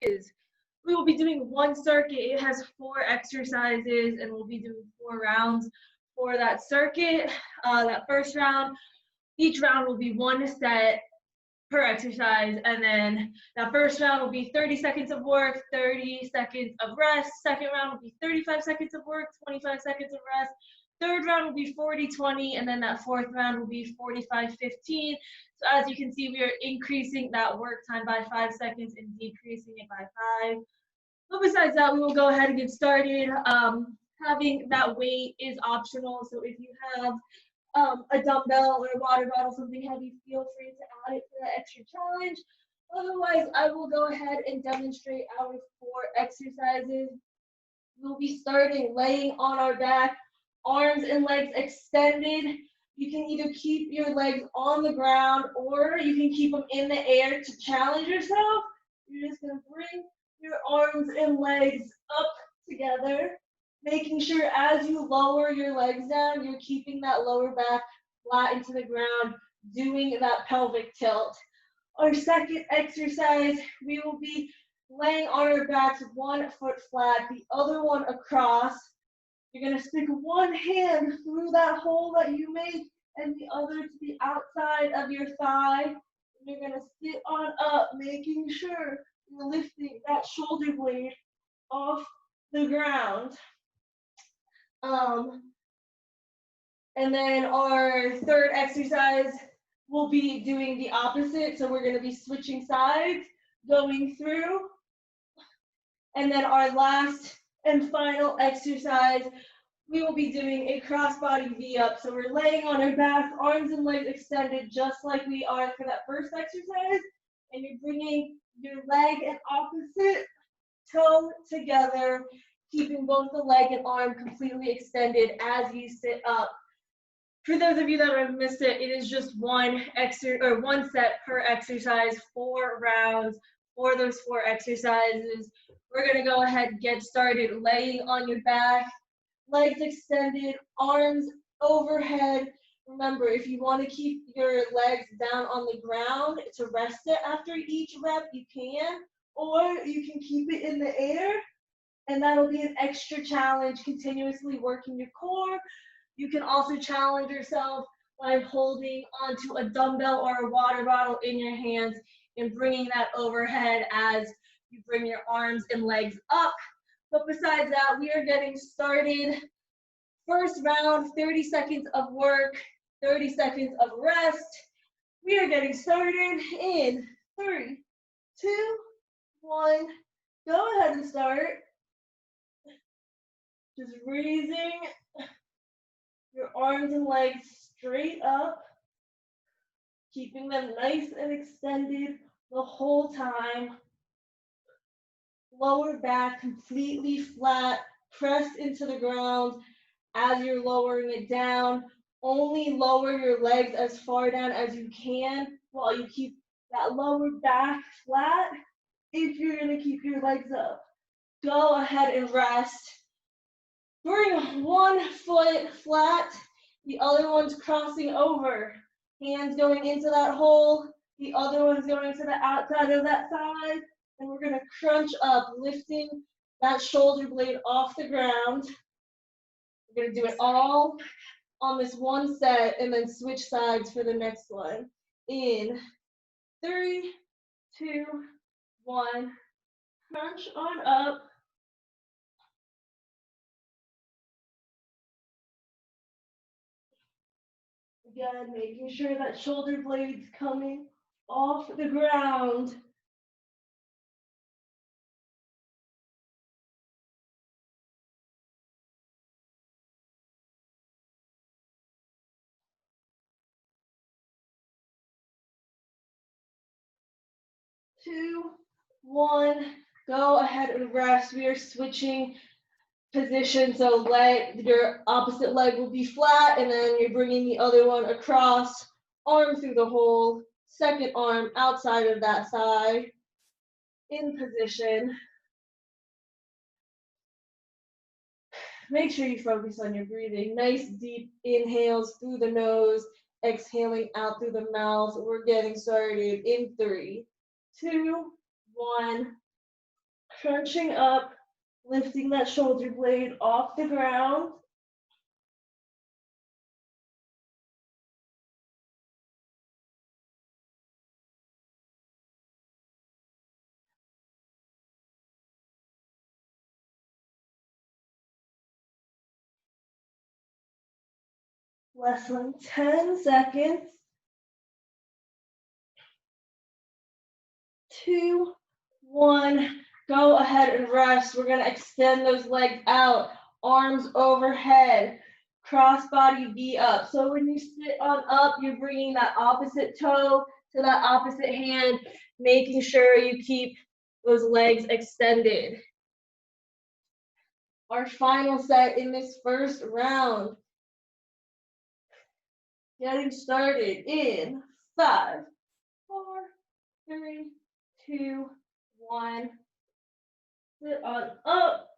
is we will be doing one circuit. It has 4 exercises, and we'll be doing 4 rounds for that circuit. That first round, each round will be 1 set per exercise, and then that first round will be 30 seconds of work, 30 seconds of rest. Second round will be 35 seconds of work, 25 seconds of rest. Third round will be 40-20, and then that fourth round will be 45-15. So as you can see, we are increasing that work time by 5 seconds and decreasing it by 5. But besides that, we will go ahead and get started. Having that weight is optional, so if you have a dumbbell or a water bottle, something heavy, feel free to add it for that extra challenge. Otherwise, I will go ahead and demonstrate our 4 exercises. We'll be starting laying on our back, arms and legs extended. You can either keep your legs on the ground or you can keep them in the air to challenge yourself. You're just gonna bring your arms and legs up together, making sure as you lower your legs down, you're keeping that lower back flat into the ground, doing that pelvic tilt. Our second exercise, we will be laying on our backs, 1 foot flat, the other one across. You're gonna stick one hand through that hole that you made and the other to the outside of your thigh. And you're gonna sit on up, making sure you're lifting that shoulder blade off the ground. And then our third exercise, we'll be doing the opposite. So we're gonna be switching sides, going through. And then our last and final exercise, we will be doing a crossbody V-up. So we're laying on our back, arms and legs extended, just like we are for that first exercise. And you're bringing your leg and opposite toe together, keeping both the leg and arm completely extended as you sit up. For those of you that have missed it, it is just one set per exercise, 4 rounds for those 4 exercises. We're gonna go ahead and get started laying on your back, legs extended, arms overhead. Remember, if you want to keep your legs down on the ground to rest it after each rep, you can, or you can keep it in the air, and that'll be an extra challenge, continuously working your core. You can also challenge yourself by holding onto a dumbbell or a water bottle in your hands and bringing that overhead as you bring your arms and legs up. But besides that, we are getting started. First round, 30 seconds of work, 30 seconds of rest. We are getting started in 3, 2, 1. Go ahead and start. Just raising your arms and legs straight up, keeping them nice and extended the whole time. Lower back completely flat, pressed into the ground as you're lowering it down. Only lower your legs as far down as you can while you keep that lower back flat if you're gonna keep your legs up. Go ahead and rest. Bring 1 foot flat, the other one's crossing over. Hands going into that hole, the other one's going to the outside of that thigh. And we're gonna crunch up, lifting that shoulder blade off the ground. We're gonna do it all on this one set and then switch sides for the next one. In 3, 2, 1, crunch on up. Again, making sure that shoulder blade's coming off the ground. Two, 1, go ahead and rest. We are switching position, so your opposite leg will be flat, and then you're bringing the other one across, arm through the hole, second arm outside of that thigh, in position. Make sure you focus on your breathing. Nice deep inhales through the nose, exhaling out through the mouth. We're getting started in 3, 2, 1. Crunching up, lifting that shoulder blade off the ground. Less than 10 seconds. 2, 1. Go ahead and rest. We're going to extend those legs out, arms overhead, crossbody V up. So when you sit on up, you're bringing that opposite toe to that opposite hand, making sure you keep those legs extended. Our final set in this first round. Getting started in 5, 4, 3, 2, 1. Sit on up.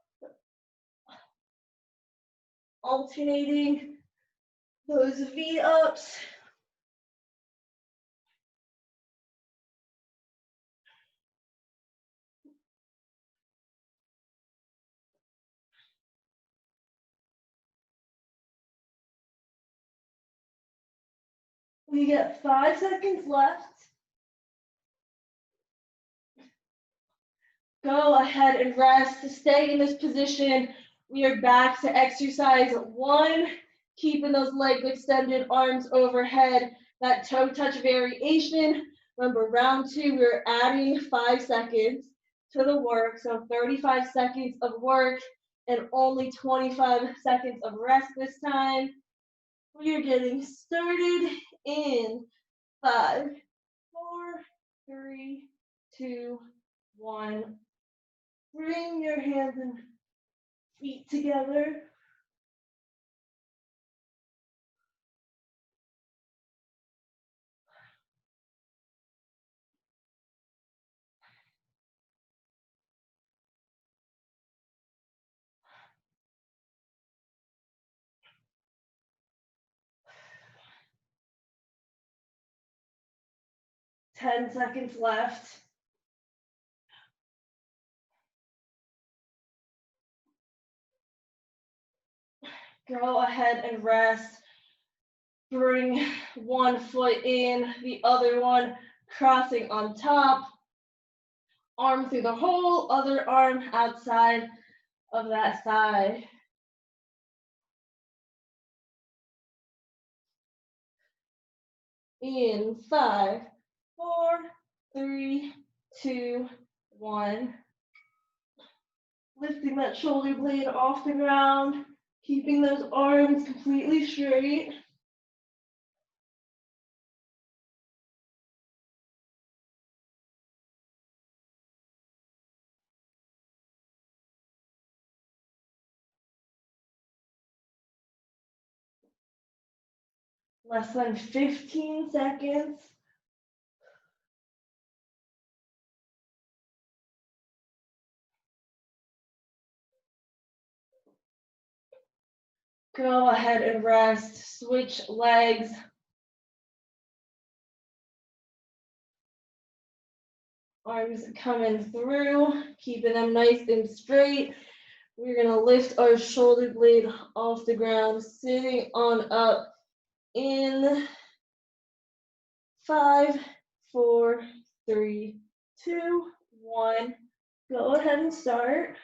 Alternating those V-ups. We get 5 seconds left. Go ahead and rest. To stay in this position, we are back to exercise 1, keeping those legs extended, arms overhead, that toe touch variation. Remember, round 2, we're adding 5 seconds to the work, so 35 seconds of work and only 25 seconds of rest this time. We are getting started in 5, 4, 3, 2, 1. Bring your hands and feet together. Ten seconds left. Go ahead and rest. Bring one foot in, the other one crossing on top. Arm through the hole, other arm outside of that thigh. In 5, 4, 3, 2, 1. Lifting that shoulder blade off the ground, keeping those arms completely straight. Less than 15 seconds. Go ahead and rest. Switch legs. Arms coming through, keeping them nice and straight. We're gonna lift our shoulder blade off the ground, sitting on up in 5, 4, 3, 2, 1. Go ahead and start.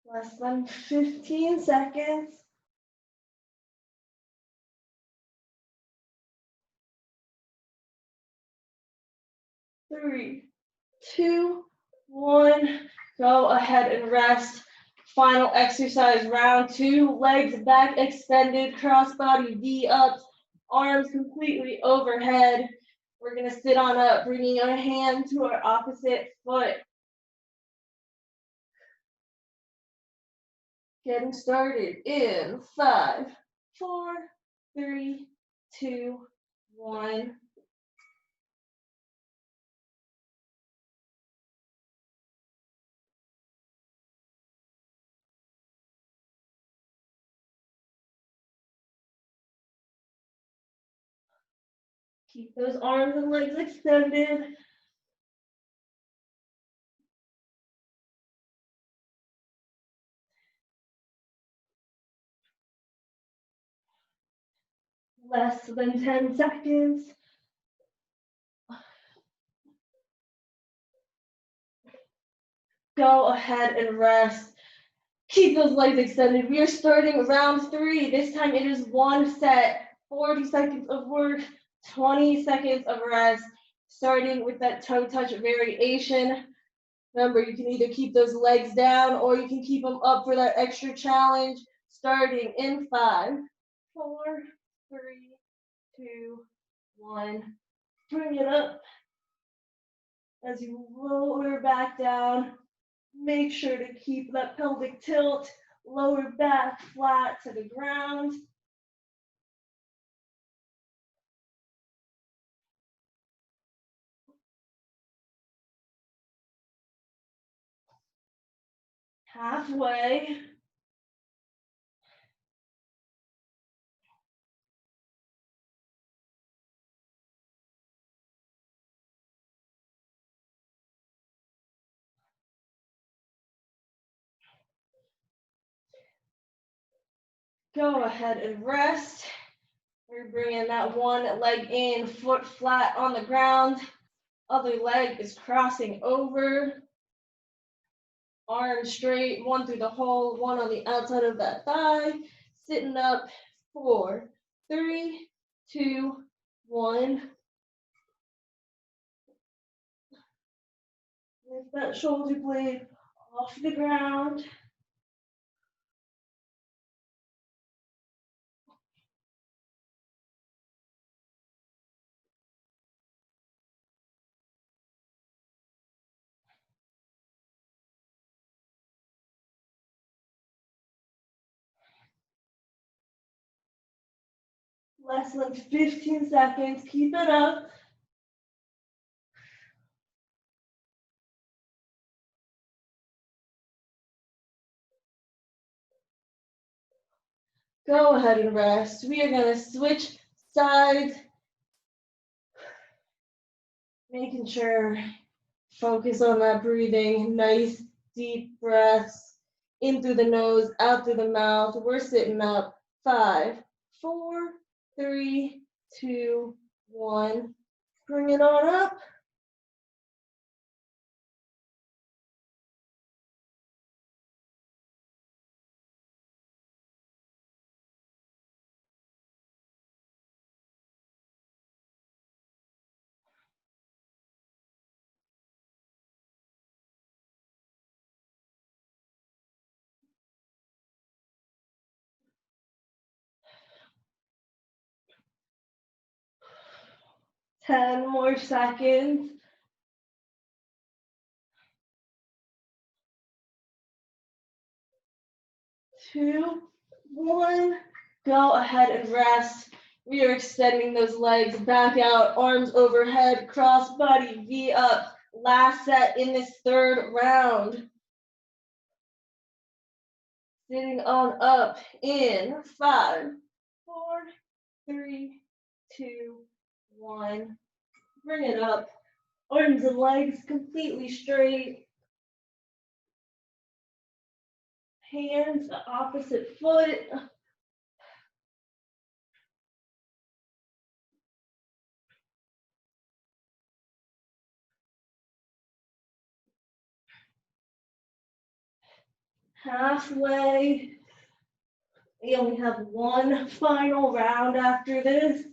Less than 15 seconds. Three, 2, 1. Go ahead and rest. Final exercise, round 2. Legs back extended, crossbody V ups, arms completely overhead. We're gonna sit on up, bringing our hand to our opposite foot. Getting started in 5, 4, 3, 2, 1. Keep those arms and legs extended. Less than 10 seconds. Go ahead and rest. Keep those legs extended. We are starting round 3. This time it is 1 set, 40 seconds of work, 20 seconds of rest, starting with that toe touch variation. Remember, you can either keep those legs down or you can keep them up for that extra challenge, starting in 5, 4, 3, 2, 1. Bring it up. As you lower back down, make sure to keep that pelvic tilt, lower back flat to the ground. Halfway. Go ahead and rest. We're bringing that one leg in, foot flat on the ground. Other leg is crossing over. Arms straight, one through the hole, one on the outside of that thigh. Sitting up, 4, 3, 2, 1. Lift that shoulder blade off the ground. Less than 15 seconds. Keep it up. Go ahead and rest. We are going to switch sides. Making sure, focus on that breathing. Nice deep breaths. In through the nose, out through the mouth. We're sitting up. 5, 4, 3, 2, 1. Bring it on up. Ten more seconds. 2, 1. Go ahead and rest. We are extending those legs back out, arms overhead, cross body, V up. Last set in this third round. Sitting on up in 5, 4, 3, 2, 1. Bring it up. Arms and legs completely straight. Hands the opposite foot. Halfway. We only have one final round after this.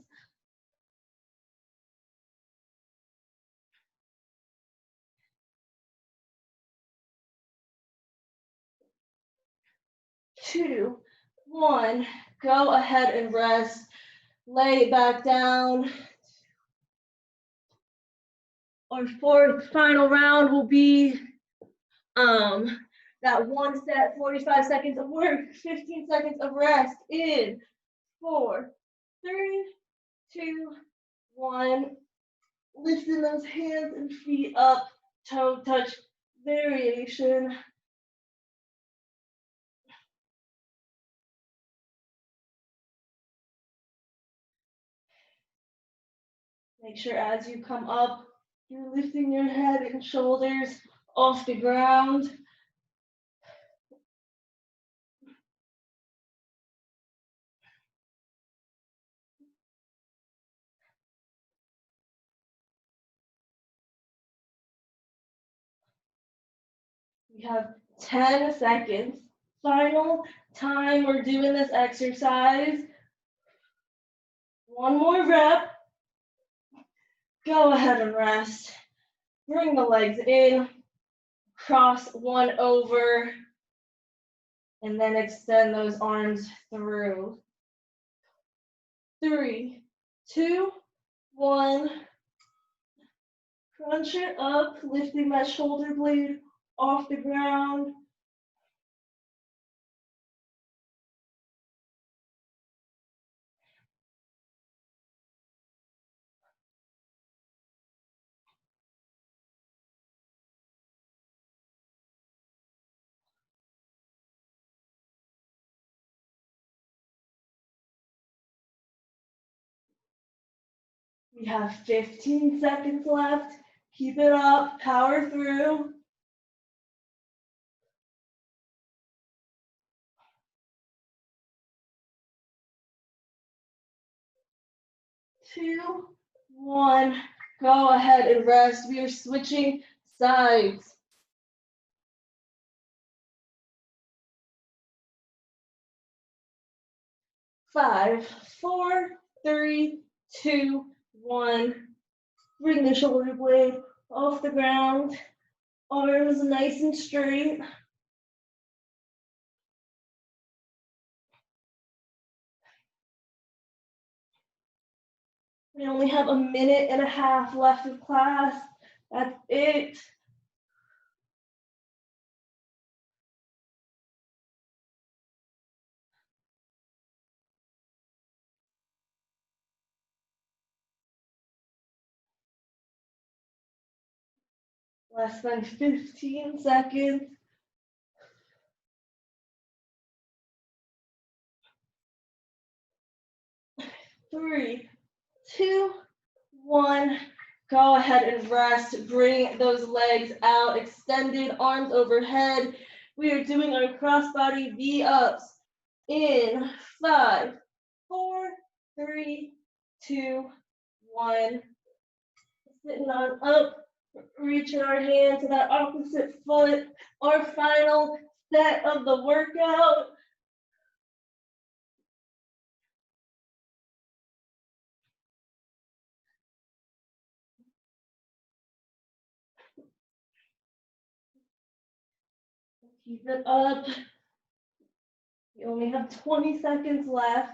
Two, one. Go ahead and rest. Lay it back down. Our fourth final round will be that one set, 45 seconds of work, 15 seconds of rest in 4, 3, 2, 1. Lifting those hands and feet up, toe touch variation. Make sure as you come up, you're lifting your head and shoulders off the ground. We have 10 seconds. Final time we're doing this exercise. One more rep. Go ahead and rest. Bring the legs in, cross one over, and then extend those arms through. 3, 2, 1. Crunch it up, lifting that shoulder blade off the ground. We have 15 seconds left. Keep it up, power through. 2, 1. Go ahead and rest. We are switching sides. Five, 4, 3, 2, 1. Bring the shoulder blade off the ground. Arms nice and straight. We only have a minute and a half left of class. That's it. Less than 15 seconds. 3, 2, 1. Go ahead and rest. Bring those legs out, extended arms overhead. We are doing our crossbody V-ups in 5, 4, 3, 2, 1. Sitting on up, reaching our hand to that opposite foot. Our final set of the workout. Keep it up. You only have 20 seconds left.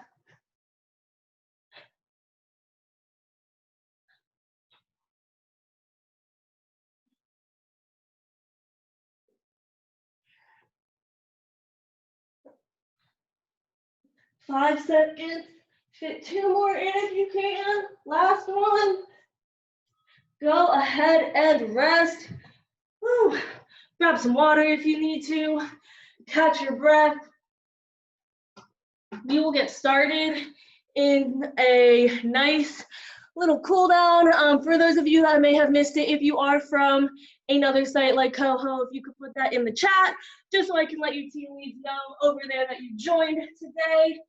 Five seconds. Fit 2 more in if you can. Last one. Go ahead and rest. Whew. Grab some water if you need to. Catch your breath. We will get started in a nice little cool down. For those of you that may have missed it, if you are from another site like Coho, if you could put that in the chat, just so I can let your team leads know over there that you joined today.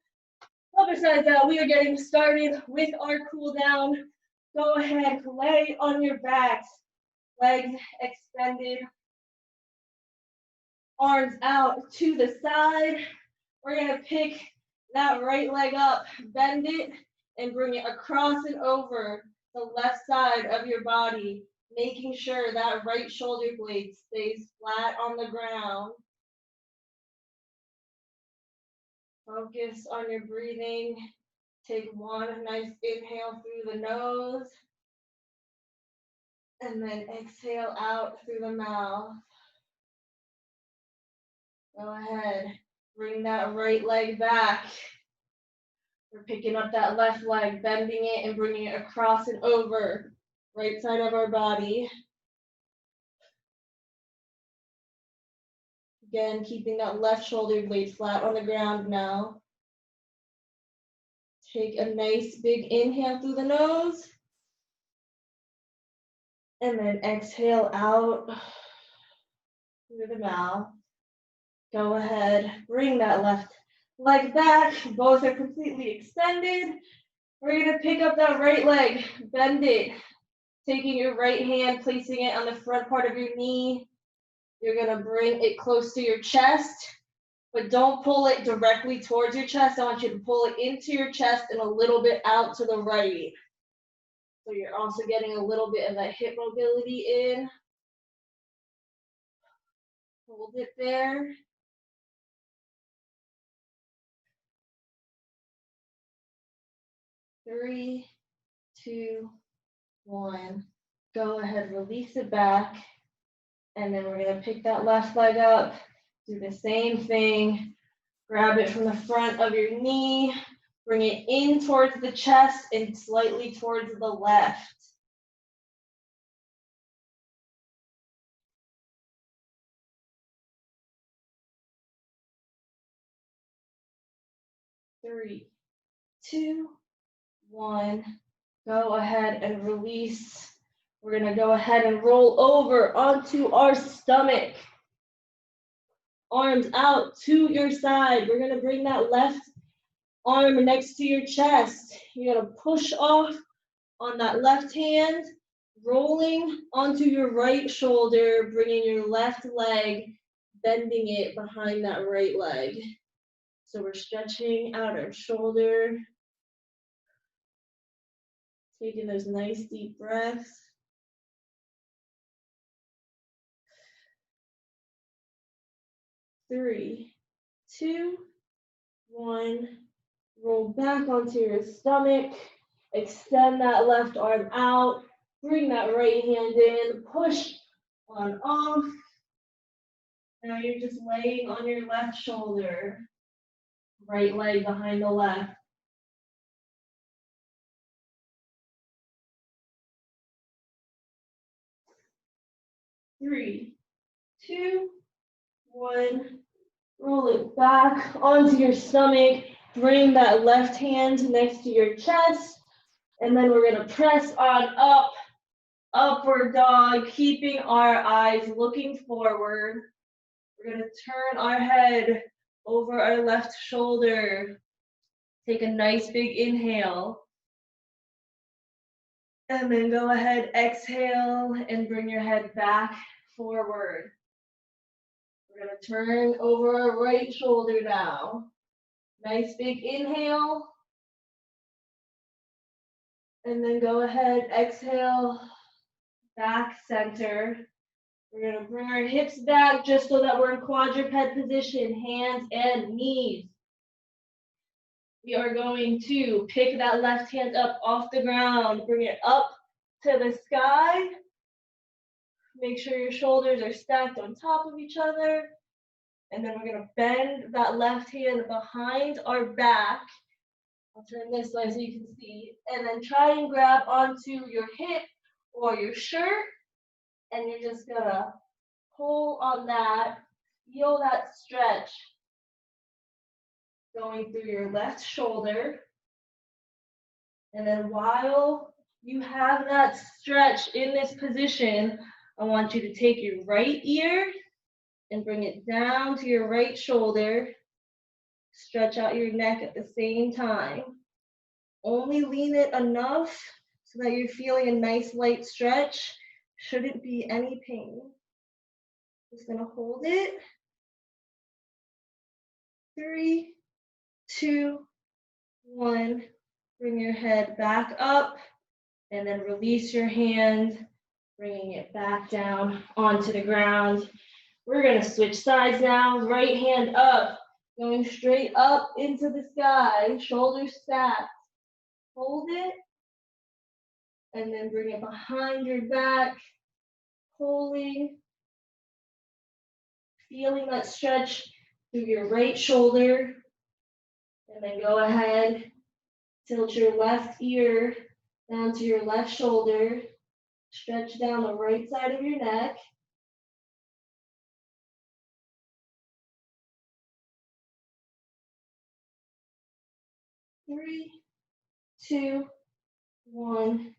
But besides that, we are getting started with our cool down. Go ahead, lay on your backs, legs extended, arms out to the side. We're gonna pick that right leg up, bend it, and bring it across and over the left side of your body, making sure that right shoulder blade stays flat on the ground. Focus on your breathing. Take one nice inhale through the nose, and then exhale out through the mouth. Go ahead, bring that right leg back. We're picking up that left leg, bending it and bringing it across and over, right side of our body. Again, keeping that left shoulder blade flat on the ground now. Take a nice big inhale through the nose. And then exhale out through the mouth. Go ahead, bring that left leg back. Both are completely extended. We're gonna pick up that right leg, bend it, taking your right hand, placing it on the front part of your knee. You're gonna bring it close to your chest, but don't pull it directly towards your chest. I want you to pull it into your chest and a little bit out to the right. So you're also getting a little bit of that hip mobility in. Hold it there. 3, 2, 1. Go ahead, release it back. And then we're gonna pick that left leg up, do the same thing. Grab it from the front of your knee, bring it in towards the chest and slightly towards the left. 3, 2, 1. Go ahead and release. We're gonna go ahead and roll over onto our stomach. Arms out to your side. We're gonna bring that left arm next to your chest. You're gonna push off on that left hand, rolling onto your right shoulder, bringing your left leg, bending it behind that right leg. So we're stretching out our shoulder, taking those nice deep breaths. 3, 2, 1. Roll back onto your stomach. Extend that left arm out. Bring that right hand in. Push on off. Now you're just laying on your left shoulder. Right leg behind the left. 3, 2, 1. Roll it back onto your stomach. Bring that left hand next to your chest. And then we're gonna press on up, upward dog, keeping our eyes looking forward. We're gonna turn our head over our left shoulder. Take a nice big inhale. And then go ahead, exhale, and bring your head back forward. We're gonna turn over our right shoulder now. Nice big inhale. And then go ahead, exhale, back center. We're gonna bring our hips back just so that we're in quadruped position, hands and knees. We are going to pick that left hand up off the ground, bring it up to the sky. Make sure your shoulders are stacked on top of each other. And then we're gonna bend that left hand behind our back. I'll turn this way so you can see. And then try and grab onto your hip or your shirt. And you're just gonna pull on that, feel that stretch going through your left shoulder. And then while you have that stretch in this position, I want you to take your right ear and bring it down to your right shoulder. Stretch out your neck at the same time. Only lean it enough so that you're feeling a nice light stretch. Shouldn't be any pain. Just gonna hold it. 3, 2, 1. Bring your head back up and then release your hand, bringing it back down onto the ground. We're gonna switch sides now. Right hand up, going straight up into the sky, shoulders stacked. Hold it, and then bring it behind your back, pulling, feeling that stretch through your right shoulder, and then go ahead, tilt your left ear down to your left shoulder, stretch down the right side of your neck. 3, 2, 1.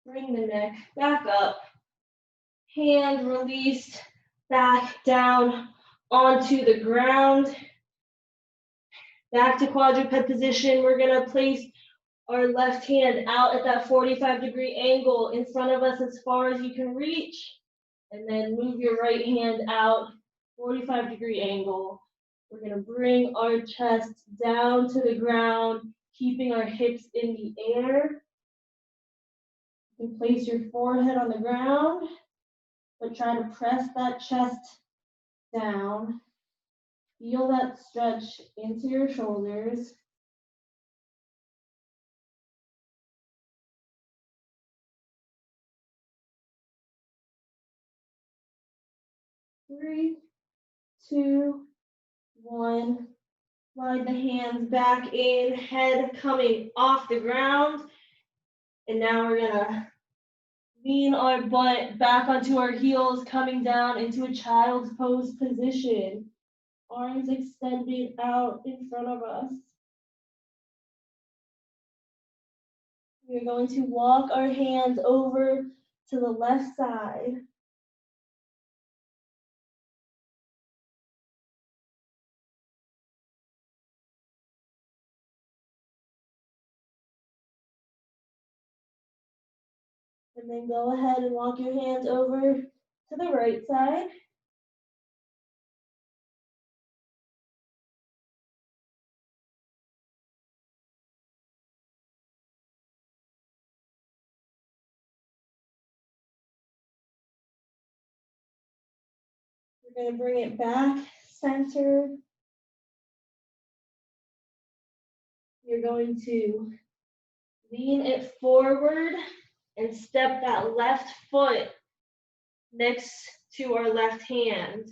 Bring the neck back up. hand released back down onto the ground. Back to quadruped position. We're gonna place our left hand out at that 45-degree angle in front of us as far as you can reach. And then move your right hand out, 45-degree angle. We're gonna bring our chest down to the ground, keeping our hips in the air. You can place your forehead on the ground, but try to press that chest down. Feel that stretch into your shoulders. Three, two, one. Slide the hands back in, head coming off the ground. And now we're gonna lean our butt back onto our heels, coming down into a child's pose position. Arms extended out in front of us. We're going to walk our hands over to the left side. And then go ahead and walk your hands over to the right side. We're going to bring it back, center. You're going to lean it forward and step that left foot next to our left hand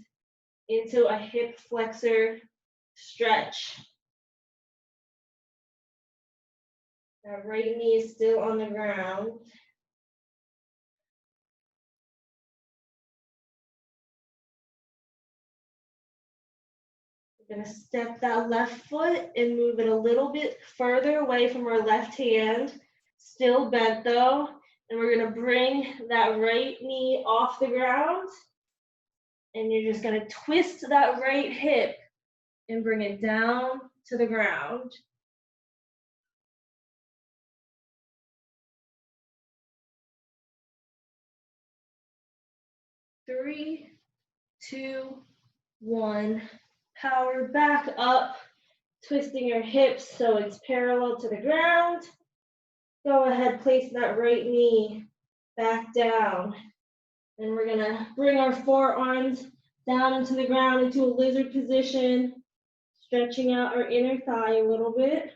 into a hip flexor stretch. That right knee is still on the ground. We're gonna step that left foot and move it a little bit further away from our left hand. Still bent though. And we're gonna bring that right knee off the ground. And you're just gonna twist that right hip and bring it down to the ground. Three, two, one. Power back up, twisting your hips so it's parallel to the ground. Go ahead, place that right knee back down. And we're gonna bring our forearms down into the ground into a lizard position, stretching out our inner thigh a little bit.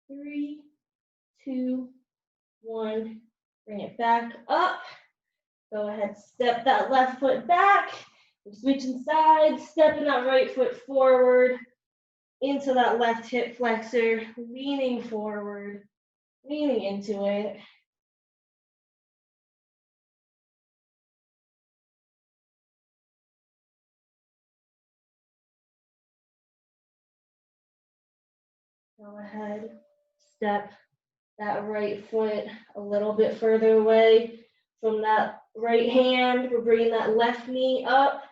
Three, two, one. Bring it back up. Go ahead, step that left foot back. We're switching sides, stepping that right foot forward into that left hip flexor, leaning forward, leaning into it. Go ahead, step that right foot a little bit further away from that right hand. We're bringing that left knee up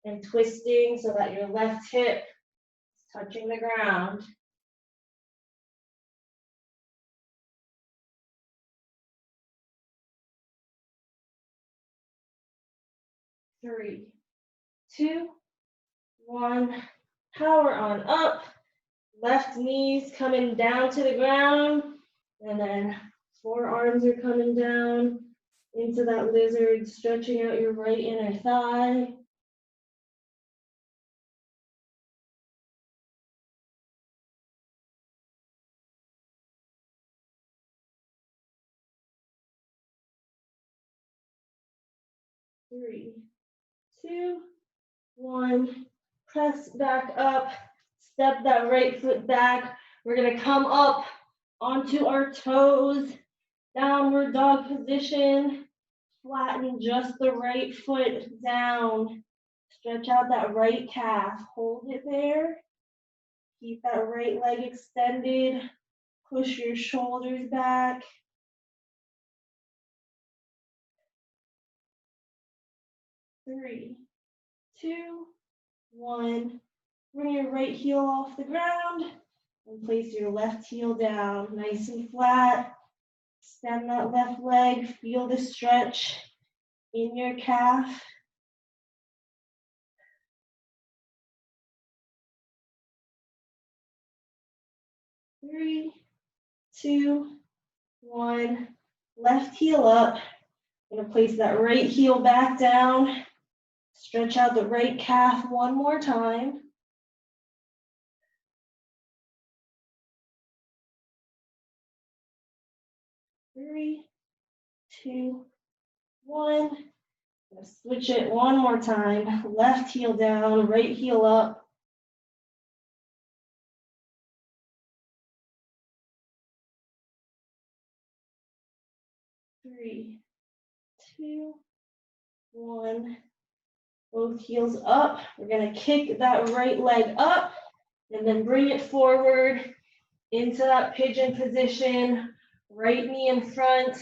and twisting so that your left hip is touching the ground. Three, two, one. Power on up. Left knees coming down to the ground. And then forearms are coming down into that lizard, stretching out your right inner thigh. Three, two, one. Press back up. Step that right foot back. We're gonna come up onto our toes. Downward dog position. Flatten just the right foot down. Stretch out that right calf. Hold it there. Keep that right leg extended. Push your shoulders back. 3, 2, 1. Bring your right heel off the ground and place your left heel down, nice and flat. Extend that left leg, feel the stretch in your calf. 3, 2, 1. Left heel up. I'm going to place that right heel back down. Stretch out the right calf one more time. 3, 2, 1. Switch it one more time. Left heel down, right heel up. 3, 2, 1. Both heels up. We're going to kick that right leg up and then bring it forward into that pigeon position. Right knee in front,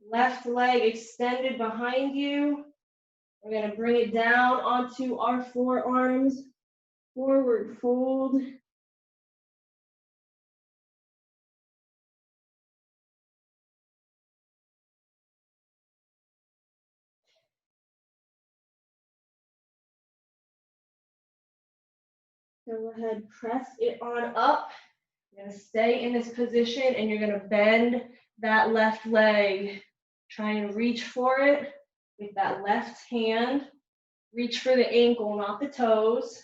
left leg extended behind you. We're going to bring it down onto our forearms. Forward fold. Go ahead, press it on up. You're going to stay in this position and you're going to bend that left leg. Try and reach for it with that left hand. Reach for the ankle, not the toes.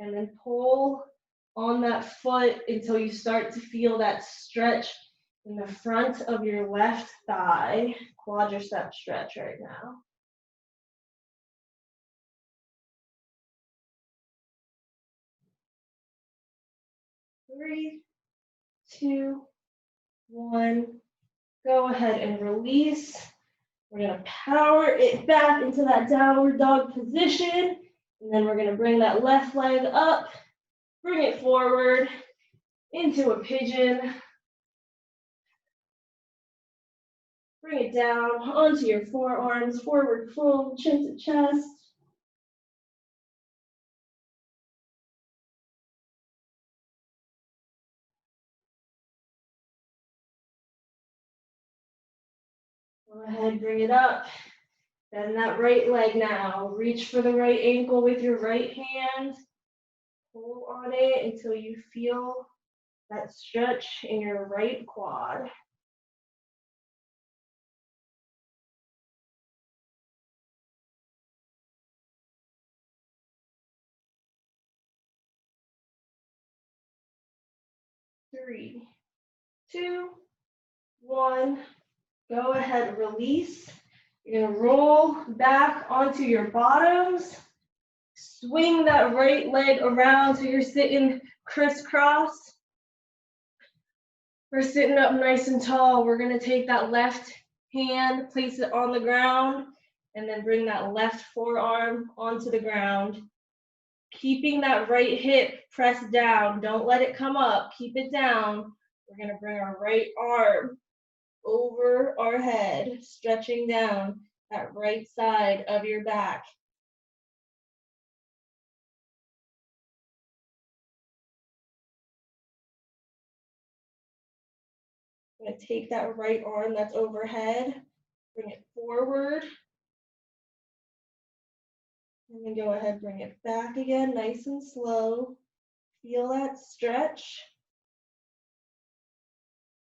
And then pull on that foot until you start to feel that stretch in the front of your left thigh. Quadricep stretch right now. 3, 2, 1. Go ahead and release. We're going to power it back into that downward dog position. And then we're going to bring that left leg up, bring it forward into a pigeon. Bring it down onto your forearms, forward fold, chin to chest. Go ahead, bring it up. Bend that right leg now. Reach for the right ankle with your right hand. Pull on it until you feel that stretch in your right quad. Three, 2, 1. Go ahead, release. You're gonna roll back onto your bottoms. Swing that right leg around so you're sitting crisscross. We're sitting up nice and tall. We're gonna take that left hand, place it on the ground, and then bring that left forearm onto the ground. Keeping that right hip pressed down. Don't let it come up. Keep it down. We're gonna bring our right arm over our head, stretching down that right side of your back. I'm going to take that right arm that's overhead, bring it forward, and then go ahead, bring it back again, nice and slow. Feel that stretch.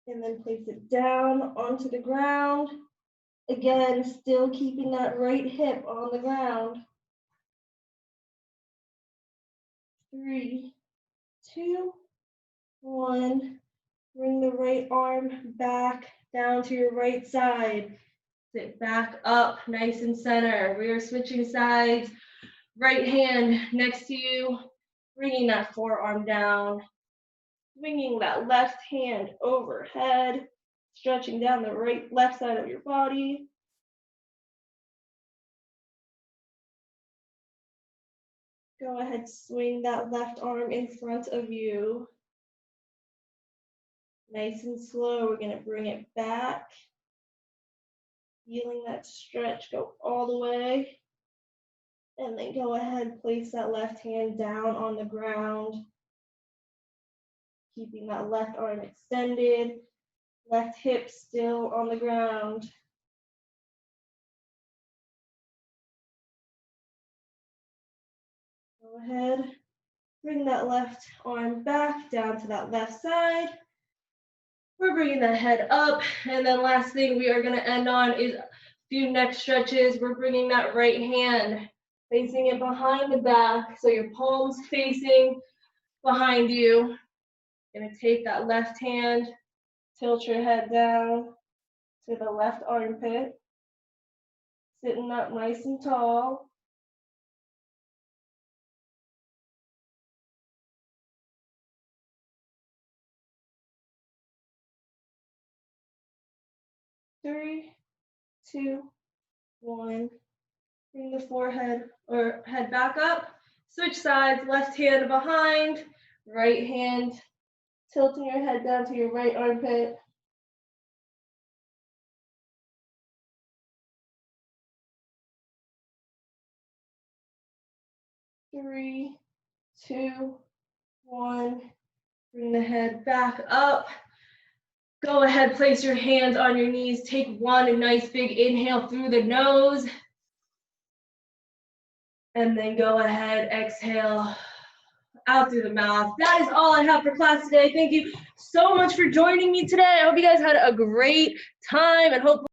And then place it down onto the ground. Again, still keeping that right hip on the ground. 3, 2, 1. Bring the right arm back down to your right side. Sit back up, nice and center. We are switching sides. Right hand next to you, bringing that forearm down. Swinging that left hand overhead, stretching down the left side of your body. Go ahead, swing that left arm in front of you. Nice and slow, we're gonna bring it back. Feeling that stretch go all the way. And then go ahead, place that left hand down on the ground. Keeping that left arm extended, left hip still on the ground. Go ahead, bring that left arm back down to that left side. We're bringing the head up, and then last thing we are gonna end on is a few neck stretches. We're bringing that right hand, facing it behind the back, so your palms facing behind you. Gonna take that left hand, tilt your head down to the left armpit, sitting up nice and tall. Three, two, one. Bring the forehead or head back up. Switch sides, left hand behind, right hand tilting your head down to your right armpit. Three, two, one. Bring the head back up. Go ahead, place your hands on your knees. Take one nice big inhale through the nose. And then go ahead, exhale out through the mouth. That is all I have for class today. Thank you so much for joining me today. I hope you guys had a great time and hopefully